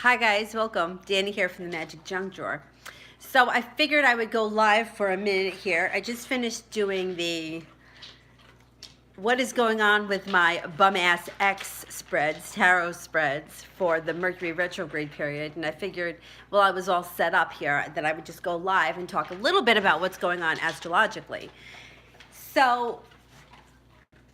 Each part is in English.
Hi guys, welcome. Danny here from the Magic Junk Drawer. So I figured I would go live for a minute here. I just finished doing the what is going on with my bum ass X spreads, tarot spreads for the Mercury retrograde period, and I figured, well, I was all set up here, that I would just go live and talk a little bit about what's going on astrologically. So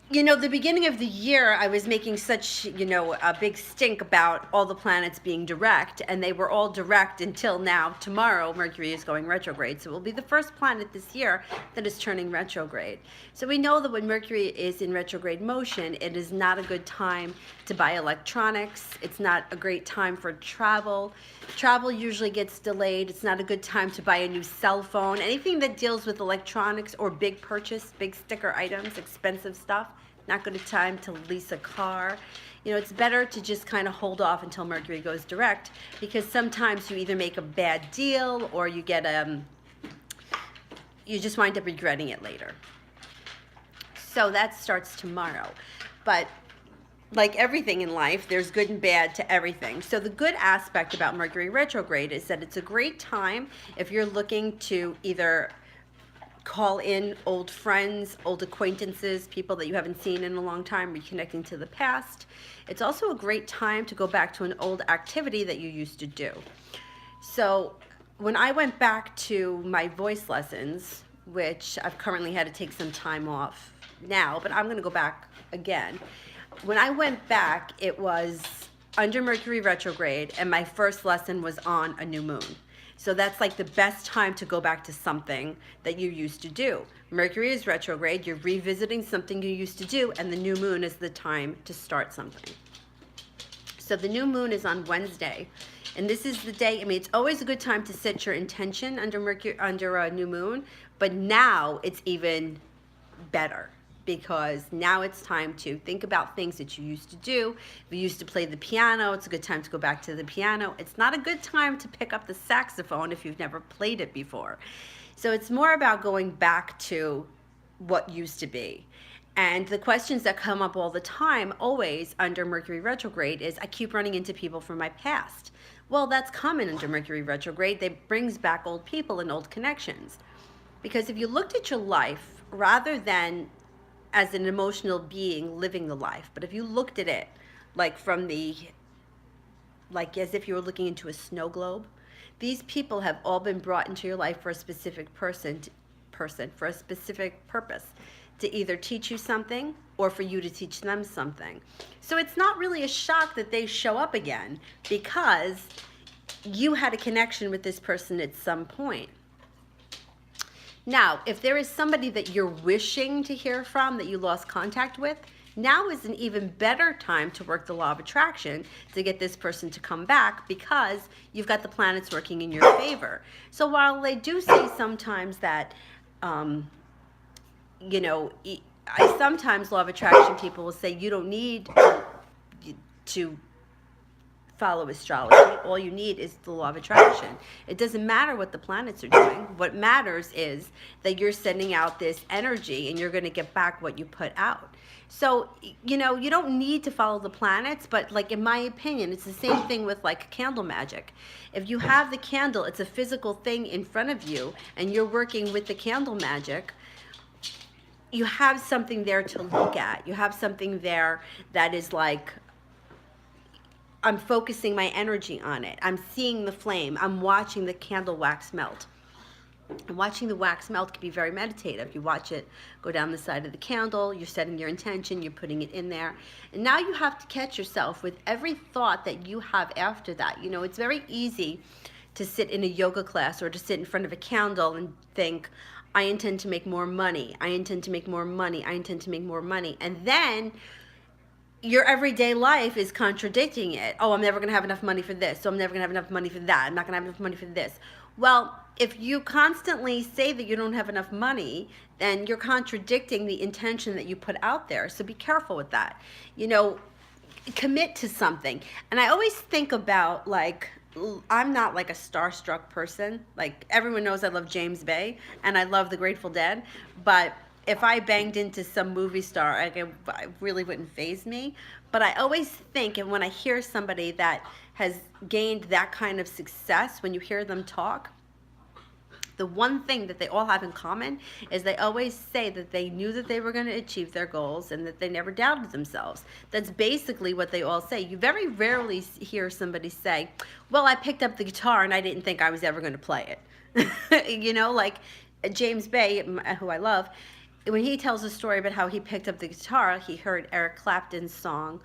the beginning of the year, I was making such, a big stink about all the planets being direct, and they were all direct until now. Tomorrow, Mercury is going retrograde, so it will be the first planet this year that is turning retrograde. So we know that when Mercury is in retrograde motion, it is not a good time to buy electronics. It's not a great time for travel. Travel usually gets delayed. It's not a good time to buy a new cell phone. Anything that deals with electronics or big purchase, big sticker items, expensive stuff, not good time to lease a car. It's better to just kind of hold off until Mercury goes direct, because sometimes you either make a bad deal or you get you just wind up regretting it later. So that starts tomorrow. But like everything in life, there's good and bad to everything. So the good aspect about Mercury retrograde is that it's a great time if you're looking to either call in old friends, old acquaintances, people that you haven't seen in a long time, reconnecting to the past. It's also a great time to go back to an old activity that you used to do. So when I went back to my voice lessons, which I've currently had to take some time off now, but I'm going to go back again. When I went back, it was under Mercury retrograde, and my first lesson was on a new moon. So that's like the best time to go back to something that you used to do. Mercury is retrograde, you're revisiting something you used to do, and the new moon is the time to start something. So the new moon is on Wednesday, and this is the day, it's always a good time to set your intention under a new moon, but now it's even better, because now it's time to think about things that you used to do. If you used to play the piano, it's a good time to go back to the piano. It's not a good time to pick up the saxophone if you've never played it before. So it's more about going back to what used to be. And the questions that come up all the time, always under Mercury retrograde, is I keep running into people from my past. Well, that's common under Mercury retrograde. It brings back old people and old connections. Because if you looked at your life, rather than as an emotional being living the life, but if you looked at it like as if you were looking into a snow globe, these people have all been brought into your life for a specific person for a specific purpose, to either teach you something or for you to teach them something. So it's not really a shock that they show up again, because you had a connection with this person at some point. Now, if there is somebody that you're wishing to hear from that you lost contact with, now is an even better time to work the law of attraction to get this person to come back, because you've got the planets working in your favor. So while they do say sometimes that, sometimes law of attraction people will say you don't need to follow astrology. All you need is the law of attraction. It doesn't matter what the planets are doing. What matters is that you're sending out this energy and you're going to get back what you put out. So, you don't need to follow the planets, but like in my opinion, it's the same thing with like candle magic. If you have the candle, it's a physical thing in front of you, and you're working with the candle magic, you have something there to look at. You have something there that is like, I'm focusing my energy on it. I'm seeing the flame. I'm watching the candle wax melt. And watching the wax melt can be very meditative. You watch it go down the side of the candle, you're setting your intention, you're putting it in there. And now you have to catch yourself with every thought that you have after that. It's very easy to sit in a yoga class or to sit in front of a candle and think, I intend to make more money. I intend to make more money. I intend to make more money. And then your everyday life is contradicting it. Oh, I'm never going to have enough money for this. So I'm never going to have enough money for that. I'm not going to have enough money for this. Well, if you constantly say that you don't have enough money, then you're contradicting the intention that you put out there. So be careful with that. Commit to something. And I always think about, like, I'm not like a starstruck person. Like, everyone knows I love James Bay and I love the Grateful Dead, but if I banged into some movie star, I really wouldn't faze me. But I always think, and when I hear somebody that has gained that kind of success, when you hear them talk, the one thing that they all have in common is they always say that they knew that they were going to achieve their goals and that they never doubted themselves. That's basically what they all say. You very rarely hear somebody say, well, I picked up the guitar and I didn't think I was ever going to play it. You know, like James Bay, who I love, when he tells a story about how he picked up the guitar, he heard Eric Clapton's song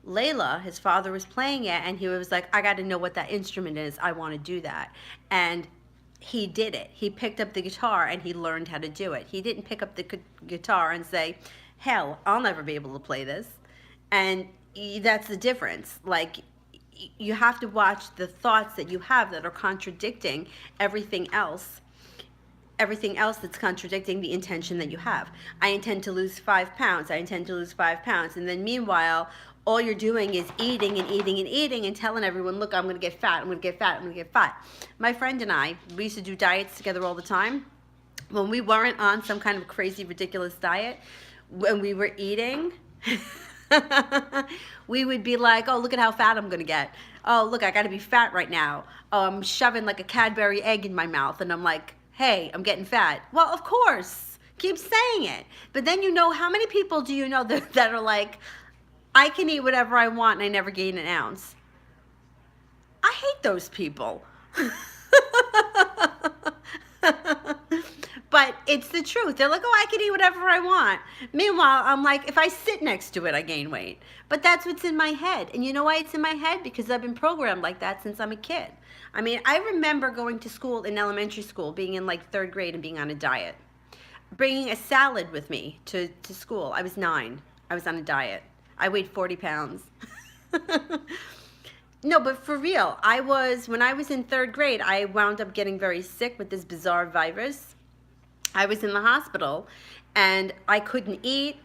Layla. His father was playing it, and he was like, I got to know what that instrument is. I want to do that. And he did it. He picked up the guitar and he learned how to do it. He didn't pick up the guitar and say, hell, I'll never be able to play this. And that's the difference. Like, you have to watch the thoughts that you have that are contradicting everything else that's contradicting the intention that you have. I intend to lose 5 pounds. I intend to lose 5 pounds. And then meanwhile, all you're doing is eating and eating and eating and telling everyone, look, I'm going to get fat, I'm going to get fat, I'm going to get fat. My friend and I, we used to do diets together all the time. When we weren't on some kind of crazy, ridiculous diet, when we were eating, we would be like, oh, look at how fat I'm going to get. Oh, look, I got to be fat right now. Oh, I'm shoving like a Cadbury egg in my mouth. And I'm like, hey, I'm getting fat. Well, of course. Keep saying it. But then, you know, how many people do you know that are like, I can eat whatever I want and I never gain an ounce? I hate those people. But it's the truth. They're like, oh, I can eat whatever I want. Meanwhile, I'm like, if I sit next to it, I gain weight. But that's what's in my head. And you know why it's in my head? Because I've been programmed like that since I'm a kid. I mean, I remember going to school in elementary school, being in like 3rd grade and being on a diet. Bringing a salad with me to school. I was 9. I was on a diet. I weighed 40 pounds. No, but for real, when I was in 3rd grade, I wound up getting very sick with this bizarre virus. I was in the hospital and I couldn't eat.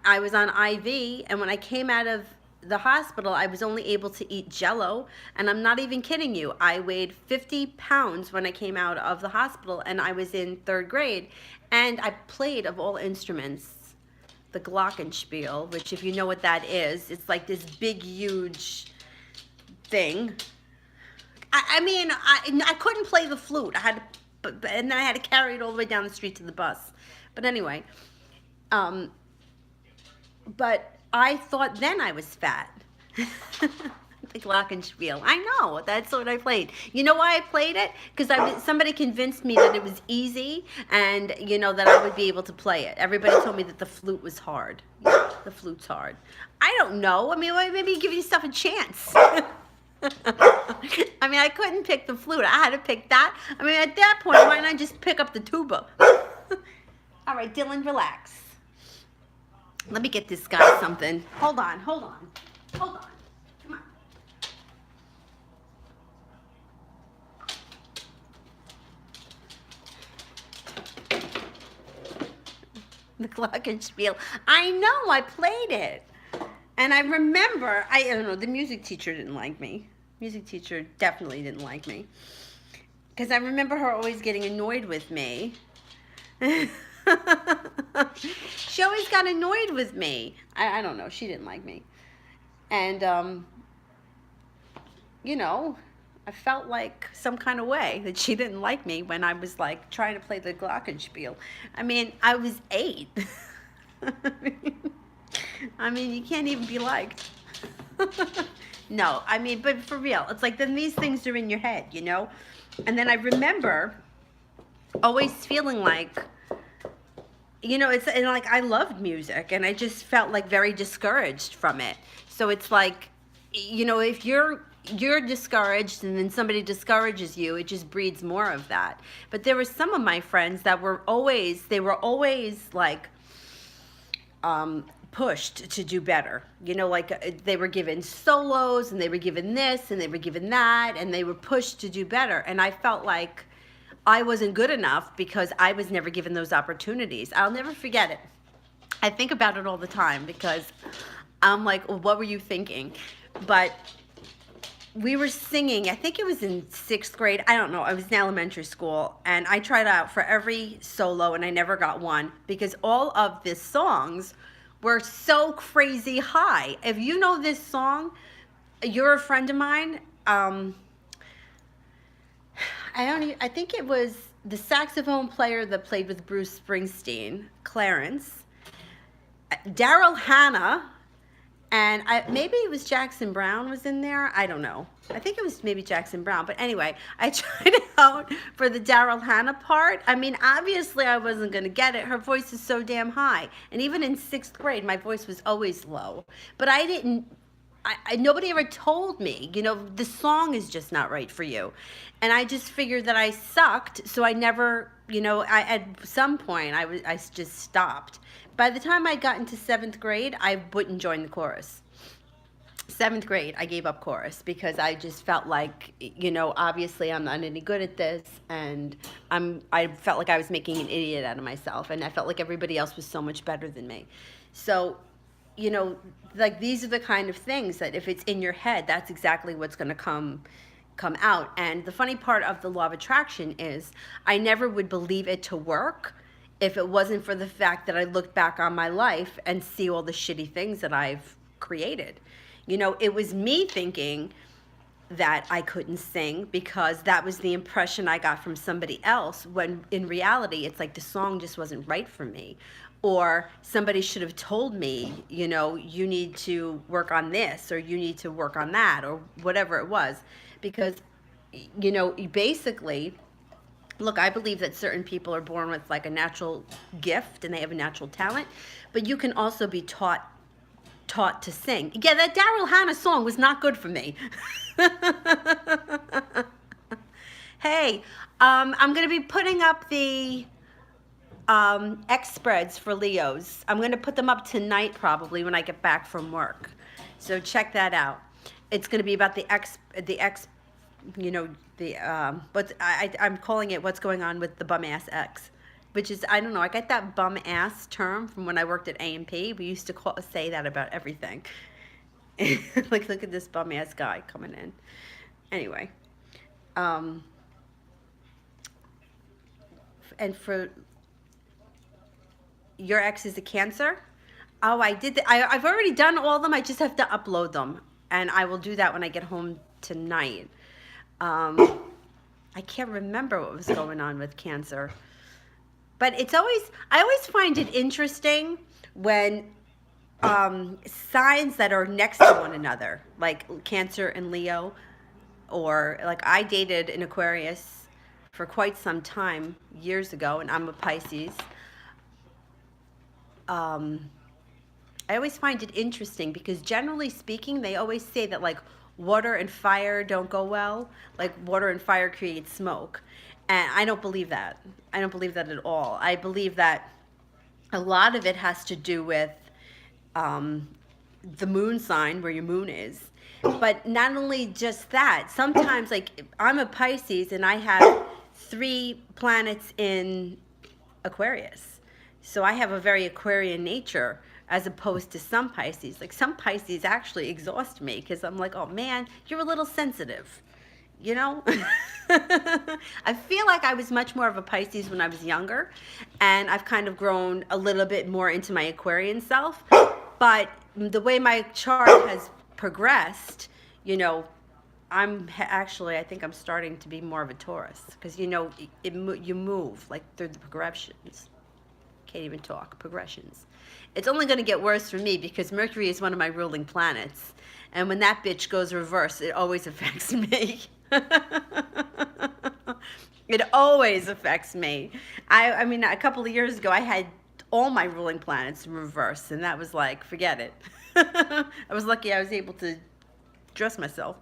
I was on IV, and when I came out of the hospital, I was only able to eat Jell-O, and I'm not even kidding you. I weighed 50 pounds when I came out of the hospital, and I was in 3rd grade, and I played, of all instruments, the glockenspiel, which, if you know what that is, it's like this big, huge thing. I mean, I couldn't play the flute. And then I had to carry it all the way down the street to the bus. But anyway, but I thought then I was fat. The glockenspiel. I know, that's what I played. You know why I played it? Because somebody convinced me that it was easy and, you know, that I would be able to play it. Everybody told me that the flute was hard. Yeah, the flute's hard. I don't know. I mean, maybe give yourself a chance. I mean, I couldn't pick the flute. I had to pick that. I mean, at that point, why not just pick up the tuba? All right, Dylan, relax. Let me get this guy something. Hold on. Come on. The glockenspiel. I know, I played it. And I remember, I don't know, the music teacher didn't like me. Music teacher definitely didn't like me. Because I remember her always getting annoyed with me. She always got annoyed with me. I don't know, she didn't like me. And, you know, I felt like some kind of way that she didn't like me when I was like trying to play the glockenspiel. I mean, I was 8. I mean, you can't even be liked. No, I mean, but for real, it's like then these things are in your head, you know? And then I remember always feeling like, you know, and like I loved music and I just felt like very discouraged from it. So it's like, you know, if you're discouraged and then somebody discourages you, it just breeds more of that. But there were some of my friends that were always like pushed to do better. You know, like they were given solos and they were given this and they were given that and they were pushed to do better. And I felt like I wasn't good enough because I was never given those opportunities. I'll never forget it. I think about it all the time because I'm like, well, what were you thinking? But we were singing, I think it was in 6th grade. I don't know. I was in elementary school, and I tried out for every solo, and I never got one because all of the songs were so crazy high. If you know this song, you're a friend of mine. I think it was the saxophone player that played with Bruce Springsteen, Clarence, Daryl Hannah, and maybe it was Jackson Brown was in there. I don't know. I think it was maybe Jackson Brown. But anyway, I tried out for the Daryl Hannah part. I mean, obviously I wasn't going to get it. Her voice is so damn high. And even in 6th grade, my voice was always low. But I didn't, nobody ever told me, the song is just not right for you. And I just figured that I sucked. So I never, at some point I just stopped. By the time I got into 7th grade, I wouldn't join the chorus. 7th grade, I gave up chorus because I just felt like, obviously I'm not any good at this, and I felt like I was making an idiot out of myself, and I felt like everybody else was so much better than me. So, like, these are the kind of things that if it's in your head, that's exactly what's going to come out. And the funny part of the law of attraction is I never would believe it to work if it wasn't for the fact that I looked back on my life and see all the shitty things that I've created. It was me thinking that I couldn't sing because that was the impression I got from somebody else, when in reality, it's like the song just wasn't right for me. Or somebody should have told me, you need to work on this, or you need to work on that, or whatever it was. Because, basically, look, I believe that certain people are born with like a natural gift and they have a natural talent, but you can also be taught to sing. Yeah, that Daryl Hannah song was not good for me. Hey, I'm going to be putting up the X spreads for Leos. I'm going to put them up tonight probably when I get back from work. So check that out. It's going to be about the X, but I'm calling it what's going on with the bum ass X, which is, I don't know, I got that bum ass term from when I worked at A&P. We used to say that about everything. Like, look at this bum ass guy coming in. Anyway, and for your ex is a Cancer. Oh, I did. I've already done all of them. I just have to upload them, and I will do that when I get home tonight. I can't remember what was going on with Cancer, but I always find it interesting when signs that are next to one another, like Cancer and Leo, or like I dated an Aquarius for quite some time years ago, and I'm a Pisces. I always find it interesting because generally speaking, they always say that like water and fire don't go well. Like water and fire create smoke. And I don't believe that. I don't believe that at all. I believe that a lot of it has to do with the moon sign, where your moon is. But not only just that, sometimes like I'm a Pisces and I have 3 planets in Aquarius. So I have a very Aquarian nature, as opposed to some Pisces. Like some Pisces actually exhaust me because I'm like, oh man, you're a little sensitive, I feel like I was much more of a Pisces when I was younger, and I've kind of grown a little bit more into my Aquarian self. But the way my chart has progressed, I think I'm starting to be more of a Taurus, because you move like through the progressions. Can't even talk. Progressions. It's only going to get worse for me because Mercury is one of my ruling planets, and when that bitch goes reverse, it always affects me. It always affects me. I mean, a couple of years ago, I had all my ruling planets in reverse, and that was like, forget it. I was lucky I was able to dress myself.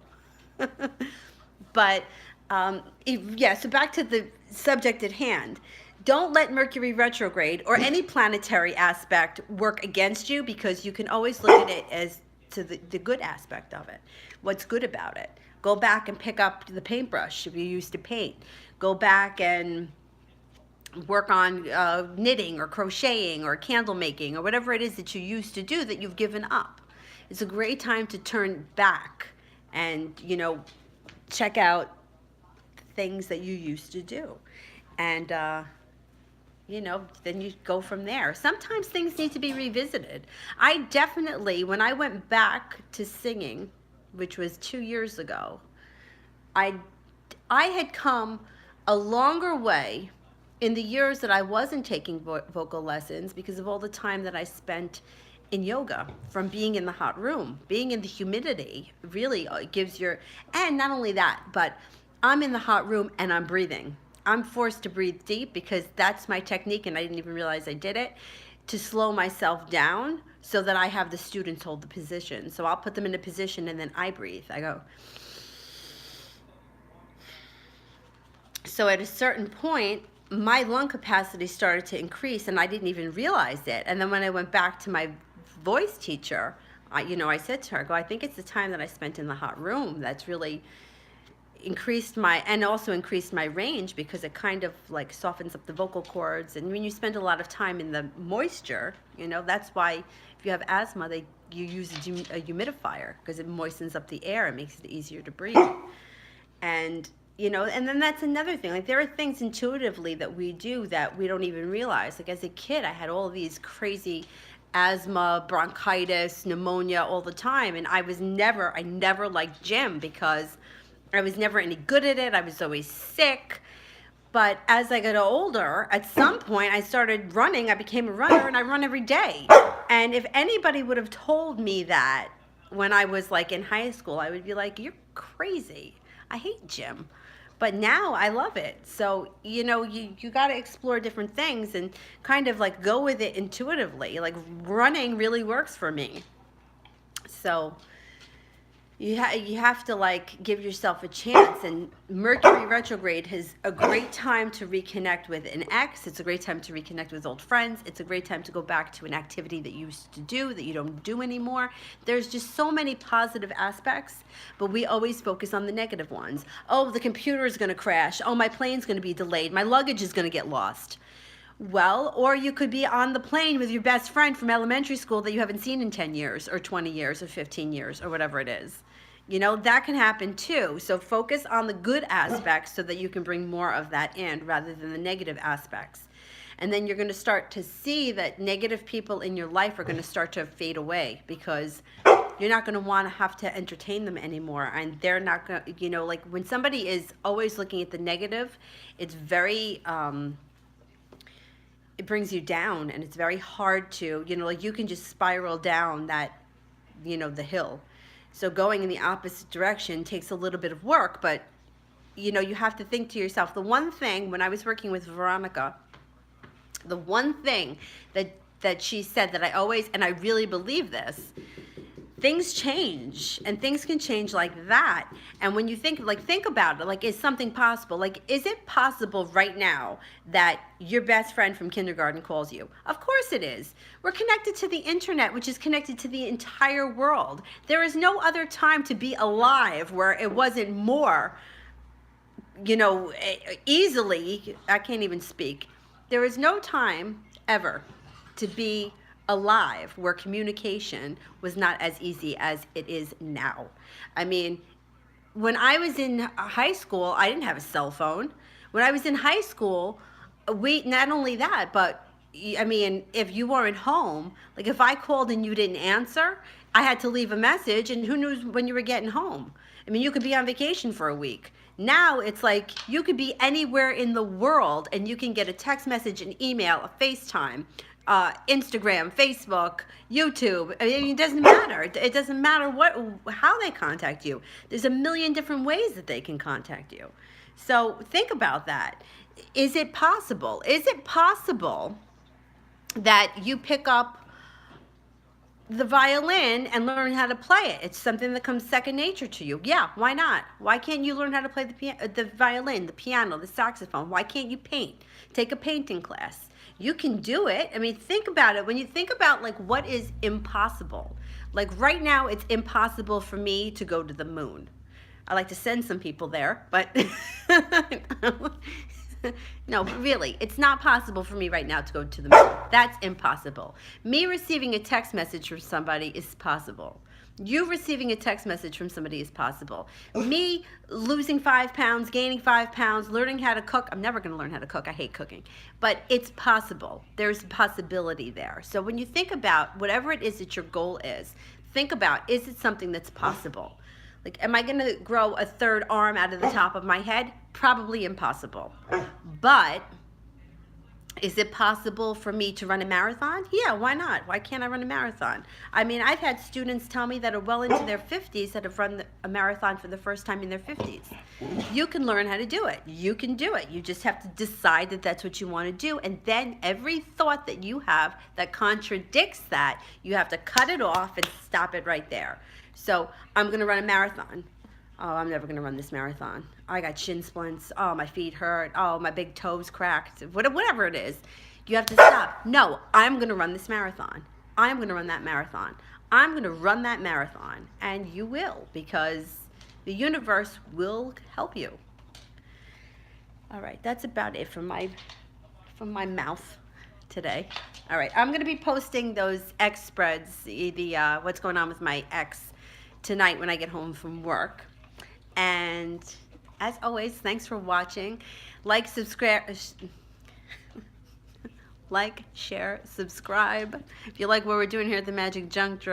But so back to the subject at hand. Don't let Mercury retrograde or any planetary aspect work against you, because you can always look at it as to the good aspect of it. What's good about it? Go back and pick up the paintbrush if you used to paint. Go back and work on knitting or crocheting or candle making or whatever it is that you used to do that you've given up. It's a great time to turn back and, check out things that you used to do. And, then you go from there. Sometimes things need to be revisited. I definitely, when I went back to singing, which was 2 years ago, I had come a longer way in the years that I wasn't taking vocal lessons because of all the time that I spent in yoga, from being in the hot room, being in the humidity, really gives and not only that, but I'm in the hot room and I'm breathing. I'm forced to breathe deep because that's my technique, and I didn't even realize I did it, to slow myself down so that I have the students hold the position. So I'll put them in a position and then I breathe. I go. So at a certain point, my lung capacity started to increase and I didn't even realize it. And then when I went back to my voice teacher, I said to her, I think it's the time that I spent in the hot room that's really increased and also increased my range, because it kind of like softens up the vocal cords. And when you spend a lot of time in the moisture, that's why if you have asthma, you use a humidifier, because it moistens up the air and makes it easier to breathe. And and then that's another thing. Like, there are things intuitively that we do that we don't even realize. Like, as a kid, I had all these crazy asthma, bronchitis, pneumonia all the time, and I never liked gym because I was never any good at it. I was always sick. But as I got older, at some point I started running. I became a runner, and I run every day. And if anybody would have told me that when I was like in high school, I would be like, you're crazy. I hate gym. But now I love it. So, you got to explore different things and kind of like go with it intuitively. Like, running really works for me. So you have to like give yourself a chance. And Mercury retrograde is a great time to reconnect with an ex. It's a great time to reconnect with old friends. It's a great time to go back to an activity that you used to do that you don't do anymore. There's just so many positive aspects, but we always focus on the negative ones. Oh, the computer is going to crash. Oh, my plane's going to be delayed. My luggage is going to get lost. Well, or you could be on the plane with your best friend from elementary school that you haven't seen in 10 years or 20 years or 15 years or whatever it is. That can happen too. So focus on the good aspects so that you can bring more of that in rather than the negative aspects. And then you're going to start to see that negative people in your life are going to start to fade away, because you're not going to want to have to entertain them anymore. And they're not going to, like when somebody is always looking at the negative, it's very, it brings you down, and it's very hard to, like you can just spiral down that, the hill. So going in the opposite direction takes a little bit of work, but you have to think to yourself. The one thing, when I was working with Veronica, the one thing that she said that I always, and I really believe this, things change, and things can change like that. And when you think about it, like, is something possible? Like, is it possible right now that your best friend from kindergarten calls you? Of course it is. We're connected to the internet, which is connected to the entire world. There is no other time to be alive where it wasn't more, easily, I can't even speak. There is no time ever to be alive where communication was not as easy as it is now. I mean, when I was in high school, I didn't have a cell phone. When I was in high school, not only that, but I mean, if you weren't home, like if I called and you didn't answer, I had to leave a message, and who knows when you were getting home. I mean, you could be on vacation for a week. Now it's like you could be anywhere in the world and you can get a text message, an email, a FaceTime, Instagram, Facebook, YouTube. I mean, it doesn't matter. It doesn't matter how they contact you. There's a million different ways that they can contact you. So think about that. Is it possible? Is it possible that you pick up the violin and learn how to play it? It's something that comes second nature to you. Yeah, why not? Why can't you learn how to play the violin, the piano, the saxophone? Why can't you paint? Take a painting class. You can do it. I mean, think about it. When you think about like what is impossible, like right now it's impossible for me to go to the moon. I like to send some people there, but no, really, it's not possible for me right now to go to the moon. That's impossible. Me receiving a text message from somebody is possible. You receiving a text message from somebody is possible. Me losing 5 pounds, gaining 5 pounds, learning how to cook. I'm never going to learn how to cook. I hate cooking. But it's possible. There's a possibility there. So when you think about whatever it is that your goal is, think about, is it something that's possible? Like, am I going to grow a third arm out of the top of my head? Probably impossible. But is it possible for me to run a marathon? Yeah, why not? Why can't I run a marathon? I mean, I've had students tell me that are well into their 50s that have run a marathon for the first time in their 50s. You can learn how to do it. You can do it. You just have to decide that that's what you want to do. And then every thought that you have that contradicts that, you have to cut it off and stop it right there. So I'm going to run a marathon. Oh, I'm never going to run this marathon. I got shin splints. Oh, my feet hurt. Oh, my big toes cracked. Whatever it is, you have to stop. No, I'm going to run this marathon. I'm going to run that marathon. I'm going to run that marathon. And you will, because the universe will help you. All right, that's about it from my mouth today. All right, I'm going to be posting those X spreads, the what's going on with my ex tonight when I get home from work. And as always, thanks for watching. Like, subscribe, like, share, subscribe. If you like what we're doing here at the Magic Junk Drawer.